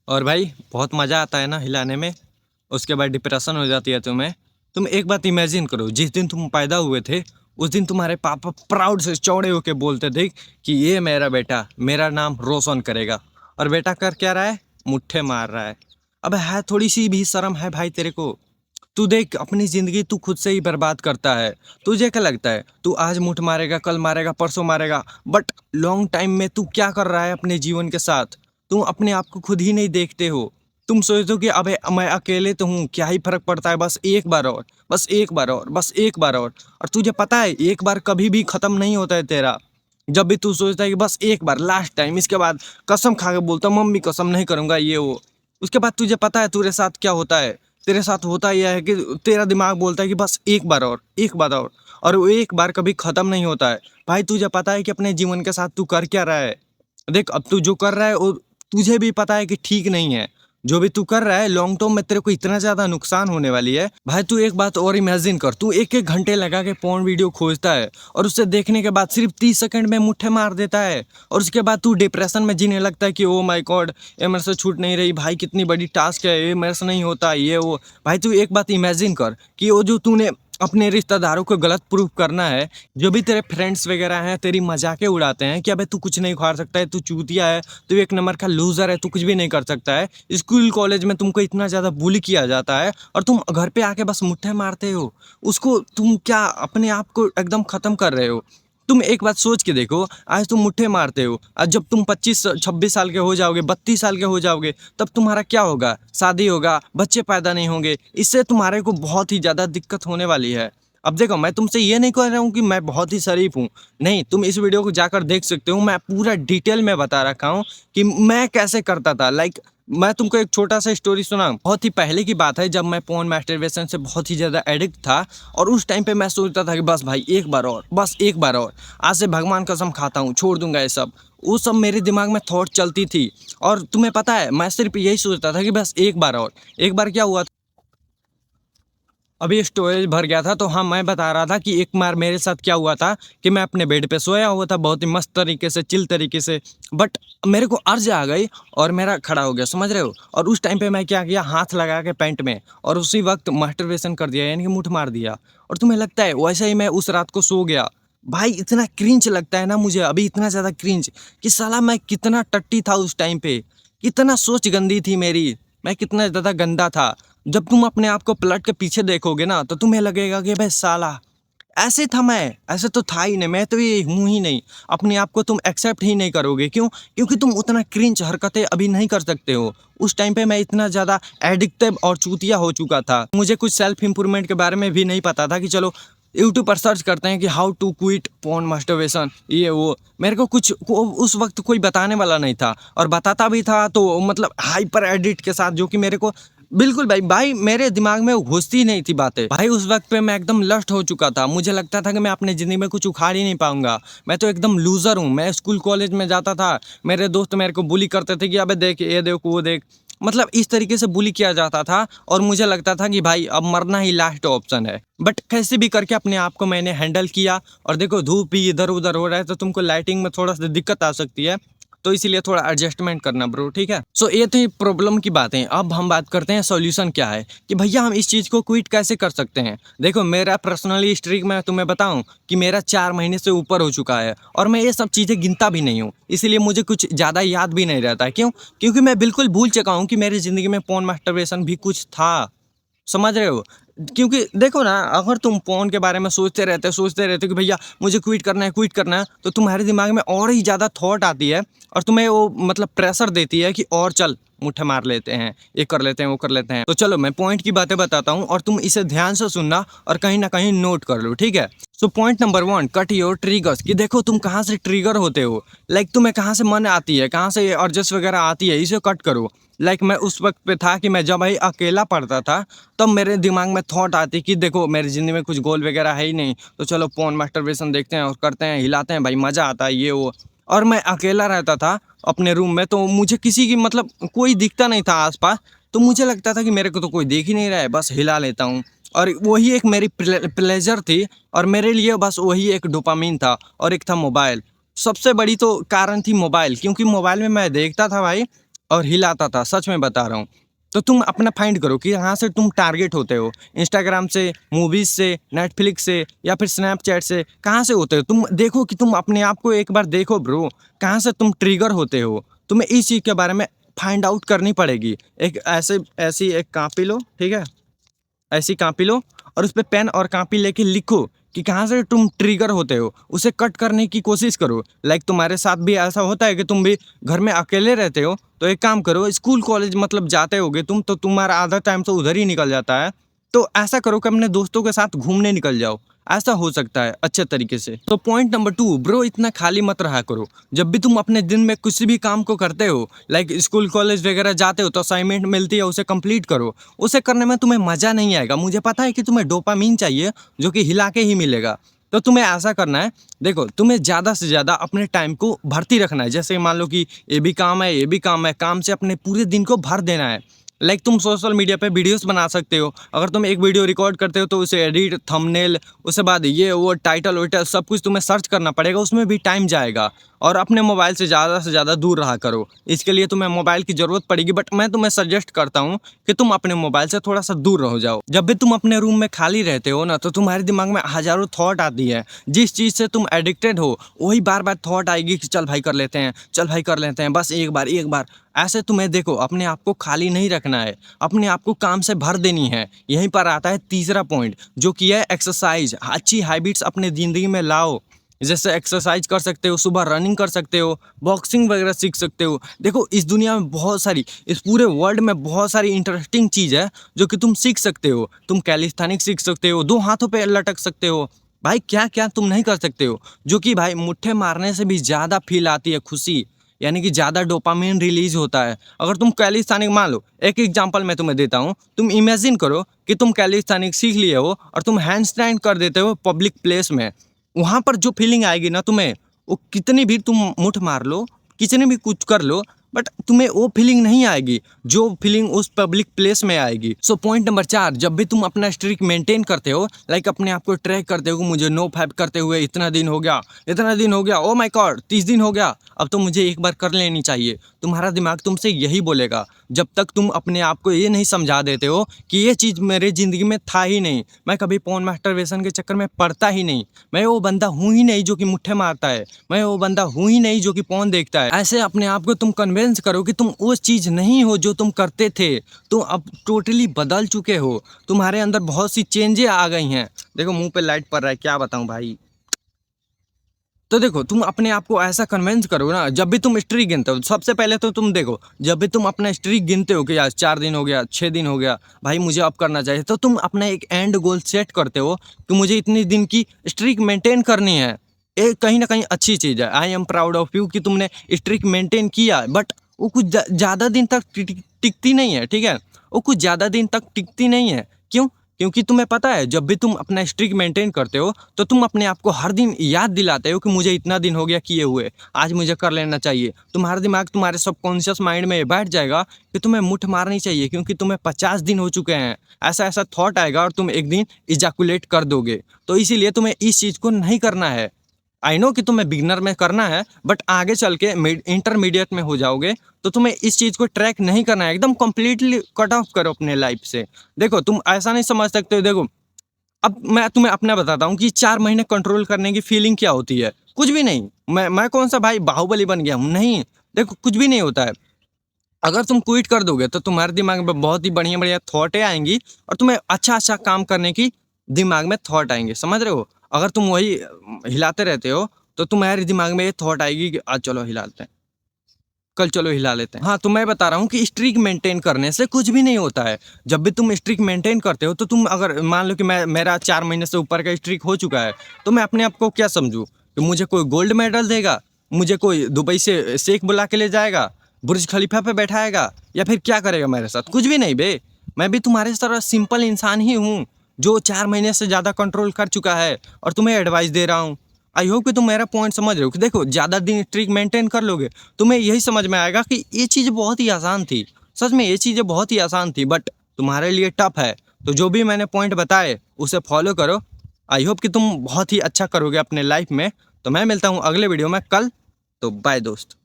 और भाई बहुत मज़ा आता है ना हिलाने में। उसके बाद डिप्रेशन हो जाती है तुम्हें। तुम एक बात इमेजिन करो, जिस दिन तुम पैदा हुए थे उस दिन तुम्हारे पापा प्राउड से चौड़े होके बोलते थे कि ये मेरा बेटा मेरा नाम रोशन करेगा। और बेटा कर क्या रहा है? मुट्ठे मार रहा है। अब है थोड़ी सी भी शर्म है भाई तेरे को? तू देख अपनी जिंदगी तू खुद से ही बर्बाद करता है। तुझे क्या लगता है तू आज मुठ मारेगा, कल मारेगा, परसों मारेगा, बट लॉन्ग टाइम में तू क्या कर रहा है अपने जीवन के साथ? तुम अपने आप को खुद ही नहीं देखते हो। तुम सोचते हो कि अबे मैं अकेले तो हूँ, क्या ही फर्क पड़ता है, बस एक बार और, बस एक बार और, बस एक बार और तुझे पता है एक बार कभी भी खत्म नहीं होता है तेरा। जब भी तू सोचता है कि बस एक बार लास्ट टाइम, इसके बाद कसम खा के बोलता हूँ, मम्मी कसम नहीं करूंगा ये वो, उसके बाद तुझे पता है तेरे साथ क्या होता है? तेरे साथ होता यह है कि तेरा दिमाग बोलता है कि बस एक बार और, एक बार और वो एक बार कभी खत्म नहीं होता है। भाई तुझे पता है कि अपने जीवन के साथ तू कर क्या रहा है? देख अब तू जो कर रहा है वो तुझे भी पता है कि ठीक नहीं है। जो भी तू कर रहा है लॉन्ग टर्म में तेरे को इतना ज्यादा नुकसान होने वाली है। भाई तू एक बात और इमेजिन कर, तू एक एक घंटे लगा के पोर्न वीडियो खोजता है और उससे देखने के बाद सिर्फ 30 सेकंड में मुट्ठे मार देता है। और उसके बाद तू डिप्रेशन में जीने लगता है कि ओ माय गॉड, ये मेरे से छूट नहीं रही, भाई कितनी बड़ी टास्क है, ये मेरे से नहीं होता ये वो। भाई तू एक बात इमेजिन कर कि वो जो तूने अपने रिश्तेदारों को गलत प्रूफ करना है, जो भी तेरे फ्रेंड्स वगैरह हैं तेरी मजाके उड़ाते हैं कि अबे तू कुछ नहीं उखाड़ सकता है, तू चूतिया है, तू एक नंबर का लूजर है, तू कुछ भी नहीं कर सकता है। स्कूल कॉलेज में तुमको इतना ज़्यादा बुली किया जाता है और तुम घर पे आके बस मुट्ठे मारते हो। उसको तुम क्या अपने आप को एकदम ख़त्म कर रहे हो? तुम एक बात सोच के देखो, आज तुम मुट्ठे मारते हो, आज जब तुम 25-26 साल के हो जाओगे, 32 साल के हो जाओगे, तब तुम्हारा क्या होगा? शादी होगा, बच्चे पैदा नहीं होंगे, इससे तुम्हारे को बहुत ही ज़्यादा दिक्कत होने वाली है। अब देखो मैं तुमसे ये नहीं कह रहा हूँ कि मैं बहुत ही शरीफ हूँ, नहीं, तुम इस वीडियो को जाकर देख सकते हो, मैं पूरा डिटेल में बता रखा हूँ कि मैं कैसे करता था। लाइक मैं तुमको एक छोटा सा स्टोरी सुना, बहुत ही पहले की बात है जब मैं पोर्न मास्टरबेशन से बहुत ही ज़्यादा एडिक्ट था। और उस टाइम पे मैं सोचता था कि बस भाई एक बार और, बस एक बार और, आज से भगवान कसम खाता हूँ छोड़ दूंगा ये सब। वो सब मेरे दिमाग में थॉट चलती थी। और तुम्हें पता है मैं सिर्फ यही सोचता था कि बस एक बार और। एक बार क्या हुआ, अभी स्टोरेज भर गया था तो हाँ मैं बता रहा था कि एक बार मेरे साथ क्या हुआ था कि मैं अपने बेड पे सोया हुआ था बहुत ही मस्त तरीके से, चिल तरीके से, बट मेरे को अर्ज आ गई और मेरा खड़ा हो गया, समझ रहे हो? और उस टाइम पे मैं क्या किया, हाथ लगा के पैंट में और उसी वक्त मास्टरबेशन कर दिया, यानी कि मुठ मार दिया। और तुम्हें लगता है वैसे ही मैं उस रात को सो गया। भाई इतना क्रिंज लगता है ना मुझे अभी, इतना ज़्यादा क्रिंज कि साला मैं कितना टट्टी था उस टाइम पे, कितना सोच गंदी थी मेरी, मैं कितना ज़्यादा गंदा था। जब तुम अपने आप को पलट के पीछे देखोगे ना तो तुम्हें लगेगा कि भाई साला ऐसे था, मैं ऐसे तो था ही नहीं, मैं तो ये हूँ ही नहीं। अपने आप को तुम एक्सेप्ट ही नहीं करोगे, क्यों? क्योंकि तुम उतना क्रिंज हरकतें अभी नहीं कर सकते हो। उस टाइम पे मैं इतना ज़्यादा एडिक्टिव और चूतिया हो चुका था, मुझे कुछ सेल्फ इंप्रूवमेंट के बारे में भी नहीं पता था कि चलो यूट्यूब पर सर्च करते हैं कि how to quit porn masturbation, ये वो। मेरे को उस वक्त कोई बताने वाला नहीं था, और बताता भी था तो मतलब हाइपर एडिट के साथ, जो कि मेरे को बिल्कुल भाई भाई मेरे दिमाग में घुसती नहीं थी बातें। भाई उस वक्त पे मैं एकदम लस्ट हो चुका था, मुझे लगता था कि मैं अपने ज़िंदगी में कुछ उखाड़ ही नहीं पाऊंगा, मैं तो एकदम लूज़र हूँ। मैं स्कूल कॉलेज में जाता था, मेरे दोस्त मेरे को बुली करते थे कि अबे देख ये देख वो देख, मतलब इस तरीके से बुली किया जाता था। और मुझे लगता था कि भाई अब मरना ही लास्ट ऑप्शन है, बट कैसे भी करके अपने आप को मैंने हैंडल किया। और देखो धूप भी इधर उधर हो रहा है तो तुमको लाइटिंग में थोड़ा सा दिक्कत आ सकती है, तो इसीलिए थोड़ा एडजस्टमेंट करना ब्रो, ठीक है? सो ये थी प्रॉब्लम की बातें। अब हम बात करते हैं सॉल्यूशन क्या है, कि भैया हम इस चीज़ को क्विट कैसे कर सकते हैं। देखो मेरा पर्सनली स्ट्रीक मैं तुम्हें बताऊं कि मेरा 4 महीने से ऊपर हो चुका है और मैं ये सब चीज़ें गिनता भी नहीं हूँ, इसीलिए मुझे कुछ ज़्यादा याद भी नहीं रहता है। क्यों? क्योंकि मैं बिल्कुल भूल चुका हूँ कि मेरी ज़िंदगी में पोर्न मास्टरबेशन भी कुछ था, समझ रहे हो? क्योंकि देखो ना, अगर तुम फ़ोन के बारे में सोचते रहते हो कि भैया मुझे क्विट करना है, तो तुम्हारे दिमाग में और ही ज़्यादा थॉट आती है और तुम्हें वो मतलब प्रेशर देती है कि और चल मुट्ठे मार लेते हैं, ये कर लेते हैं, वो कर लेते हैं। तो चलो मैं पॉइंट की बातें बताता हूँ और तुम इसे ध्यान से सुनना और कहीं ना कहीं नोट कर लो, ठीक है? So point number 1, cut your triggers. कि देखो तुम कहाँ से ट्रिगर होते हो, लाइक तुम्हें कहाँ से मन आती है, कहाँ से अर्जस वगैरह आती है, इसे कट करो। लाइक मैं उस वक्त पे था कि मैं जब भाई अकेला पढ़ता था तब मेरे दिमाग में थॉट आती कि देखो मेरी ज़िंदगी में कुछ गोल वगैरह है ही नहीं, तो चलो पोर्न मास्टरबेशन देखते हैं और करते हैं, हिलाते हैं, भाई मज़ा आता है ये वो। और मैं अकेला रहता था अपने रूम में, तो मुझे किसी की मतलब कोई दिखता नहीं था आसपास, तो मुझे लगता था कि मेरे को तो कोई देख ही नहीं रहा है, बस हिला लेता हूँ। और वही एक मेरी प्लेजर थी, और मेरे लिए बस वही एक डोपामीन था। और एक था मोबाइल, सबसे बड़ी तो कारण थी मोबाइल, क्योंकि मोबाइल में मैं देखता था भाई और हिलाता था, सच में बता रहा हूँ। तो तुम अपना फाइंड करो कि कहाँ से तुम टारगेट होते हो, इंस्टाग्राम से, मूवीज़ से, नेटफ्लिक्स से या फिर स्नैपचैट से, कहाँ से होते हो? तुम देखो कि तुम अपने आप को एक बार देखो ब्रो, कहाँ से तुम ट्रिगर होते हो? तुम्हें इस चीज़ के बारे में फाइंड आउट करनी पड़ेगी। एक ऐसी एक कॉपी लो, ठीक है? ऐसी कॉपी लो और उस पे पेन और कॉपी लेके लिखो कि कहाँ से तुम ट्रिगर होते हो, उसे कट करने की कोशिश करो। लाइक तुम्हारे साथ भी ऐसा होता है कि तुम भी घर में अकेले रहते हो, तो एक काम करो, स्कूल कॉलेज मतलब जाते होगे तुम, तो तुम्हारा आधा टाइम तो उधर ही निकल जाता है। तो ऐसा करो कि अपने दोस्तों के साथ घूमने निकल जाओ, ऐसा हो सकता है अच्छे तरीके से। तो पॉइंट नंबर 2 ब्रो, इतना खाली मत रहा करो। जब भी तुम अपने दिन में किसी भी काम को करते हो, लाइक स्कूल कॉलेज वगैरह जाते हो, तो असाइनमेंट मिलती है उसे कंप्लीट करो। उसे करने में तुम्हें मज़ा नहीं आएगा, मुझे पता है कि तुम्हें डोपामीन चाहिए जो कि हिला के ही मिलेगा। तो तुम्हें ऐसा करना है, देखो तुम्हें ज़्यादा से ज़्यादा अपने टाइम को भरती रखना है। जैसे मान लो कि ये भी काम है, ये भी काम है, काम से अपने पूरे दिन को भर देना है। लाइक तुम सोशल मीडिया पे वीडियोस बना सकते हो। अगर तुम एक वीडियो रिकॉर्ड करते हो तो उसे एडिट, थंबनेल, उसके बाद ये वो टाइटल वाइटल सब कुछ तुम्हें सर्च करना पड़ेगा, उसमें भी टाइम जाएगा। और अपने मोबाइल से ज़्यादा दूर रहा करो। इसके लिए तुम्हें मोबाइल की ज़रूरत पड़ेगी, बट मैं तुम्हें सजेस्ट करता हूँ कि तुम अपने मोबाइल से थोड़ा सा दूर रहो जाओ। जब भी तुम अपने रूम में खाली रहते हो ना, तो तुम्हारे दिमाग में हज़ारों थॉट आती है। जिस चीज़ से तुम एडिक्टेड हो वही बार बार थॉट आएगी कि चल भाई कर लेते हैं, चल भाई कर लेते हैं, बस एक बार। ऐसे तुम्हें देखो अपने आप को खाली नहीं रखना है, अपने आप को काम से भर देनी है। यहीं पर आता है तीसरा पॉइंट, जो कि है एक्सरसाइज। अच्छी हैबिट्स अपने ज़िंदगी में लाओ। जैसे एक्सरसाइज कर सकते हो, सुबह रनिंग कर सकते हो, बॉक्सिंग वगैरह सीख सकते हो। देखो इस दुनिया में बहुत सारी, इस पूरे वर्ल्ड में बहुत सारी इंटरेस्टिंग चीज़ है जो कि तुम सीख सकते हो। तुम कैलिस्थेनिक्स सीख सकते हो, 2 हाथों पे लटक सकते हो। भाई क्या-क्या तुम नहीं कर सकते हो, जो कि भाई मुट्ठे मारने से भी ज़्यादा फ़ील आती है खुशी, यानी कि ज़्यादा डोपामाइन रिलीज़ होता है। अगर तुम कैलिस्थेनिक्स मान लो, एक एग्जांपल मैं तुम्हें देता हूँ, तुम इमेजिन करो कि तुम कैलिस्थेनिक्स सीख लिए हो और तुम हैंडस्टैंड कर देते हो पब्लिक प्लेस में। वहाँ पर जो फीलिंग आएगी ना तुम्हें, वो कितनी भी तुम मुठ मार लो, कितनी भी कुछ कर लो, बट तुम्हें वो फीलिंग नहीं आएगी जो फीलिंग उस पब्लिक प्लेस में आएगी। सो पॉइंट नंबर 4, जब भी तुम अपना स्ट्रिक मेंटेन करते हो, लाइक अपने आप को ट्रैक करते हो कि मुझे नो फैप करते हुए इतना दिन हो गया, ओ माय गॉड 30 दिन हो गया, अब तो मुझे एक बार कर लेनी चाहिए। तुम्हारा दिमाग तुमसे यही बोलेगा जब तक तुम अपने आप को ये नहीं समझा देते हो कि ये चीज़ मेरे ज़िंदगी में था ही नहीं, मैं कभी पोर्न मास्टरबेशन के चक्कर में पड़ता ही नहीं, मैं वो बंदा हूँ ही नहीं जो कि मुट्ठे मारता है, मैं वो बंदा हूँ ही नहीं जो कि पोर्न देखता है। ऐसे अपने आप को तुम कन्विंस करो कि तुम वो चीज़ नहीं हो जो तुम करते थे, तुम अब टोटली बदल चुके हो, तुम्हारे अंदर बहुत सी चेंजें आ गई हैं। देखो मुँह पे लाइट पड़ रहा है, क्या बताऊँ भाई। तो देखो तुम अपने आप को ऐसा कन्विंस करो ना, जब भी तुम स्ट्रीक गिनते हो, सबसे पहले तो तुम देखो, जब भी तुम अपना स्ट्रीक गिनते हो कि आज 4 दिन हो गया, 6 दिन हो गया, भाई मुझे अब करना चाहिए, तो तुम अपना एक एंड गोल सेट करते हो कि मुझे इतने दिन की स्ट्रीक मेंटेन करनी है। ये कहीं ना कहीं अच्छी चीज़ है, I am proud of you कि तुमने स्ट्रीक मेंटेन किया, बट वो कुछ ज़्यादा दिन तक टिकती नहीं है, ठीक है? वो कुछ ज़्यादा दिन तक टिकती नहीं है। क्यों? क्योंकि तुम्हें पता है जब भी तुम अपना स्ट्रिक मेंटेन करते हो, तो तुम अपने आप को हर दिन याद दिलाते हो कि मुझे इतना दिन हो गया किए हुए, आज मुझे कर लेना चाहिए। तुम्हारा दिमाग तुम्हारे सबकॉन्शियस माइंड में ये बैठ जाएगा कि तुम्हें मुठ मारनी चाहिए, क्योंकि तुम्हें 50 दिन हो चुके हैं। ऐसा थॉट आएगा और तुम एक दिन इजैकुलेट कर दोगे। तो इसीलिए तुम्हें इस चीज़ को नहीं करना है। आई नो कि तुम्हें बिगिनर में करना है, बट आगे चल के इंटरमीडिएट में हो जाओगे तो तुम्हें इस चीज़ को ट्रैक नहीं करना है, एकदम कंप्लीटली कट ऑफ करो अपने लाइफ से। देखो तुम ऐसा नहीं समझ सकते हो, देखो अब मैं तुम्हें अपना बताता हूँ कि 4 महीने कंट्रोल करने की फीलिंग क्या होती है। कुछ भी नहीं। मैं कौन सा भाई बाहुबली बन गया हूँ, नहीं। देखो कुछ भी नहीं होता है। अगर तुम क्विट कर दोगे तो तुम्हारे दिमाग में बहुत ही बढ़िया-बढ़िया थॉटें आएँगी और तुम्हें अच्छा-अच्छा काम करने की दिमाग में थॉट आएँगे, समझ रहे हो? अगर तुम वही हिलाते रहते हो, तो तुम्हारे दिमाग में ये थॉट आएगी कि आज चलो हिलाते हैं, कल चलो हिला लेते हैं। हाँ, तो मैं बता रहा हूँ कि स्ट्रिक मेंटेन करने से कुछ भी नहीं होता है। जब भी तुम स्ट्रिक मेंटेन करते हो, तो तुम अगर मान लो कि मेरा 4 महीने से ऊपर का स्ट्रिक हो चुका है, तो मैं अपने आप को क्या समझूँ कि मुझे कोई गोल्ड मेडल देगा, मुझे कोई दुबई से शेख बुला के ले जाएगा, बुर्ज खलीफा पे बैठाएगा, या फिर क्या करेगा मेरे साथ? कुछ भी नहीं बे। मैं भी तुम्हारे तरह सिंपल इंसान ही हूँ, जो 4 महीने से ज़्यादा कंट्रोल कर चुका है और तुम्हें एडवाइस दे रहा हूँ। आई होप कि तुम मेरा पॉइंट समझ रहे हो कि देखो ज़्यादा दिन स्ट्रिक मेंटेन कर लोगे, तुम्हें यही समझ में आएगा कि ये चीज़ बहुत ही आसान थी। सच में ये चीज़ें बहुत ही आसान थी, बट तुम्हारे लिए टफ है। तो जो भी मैंने पॉइंट बताए उसे फॉलो करो। आई होप कि तुम बहुत ही अच्छा करोगे अपने लाइफ में। तो मैं मिलता हूँ अगले वीडियो में कल। तो बाय दोस्त।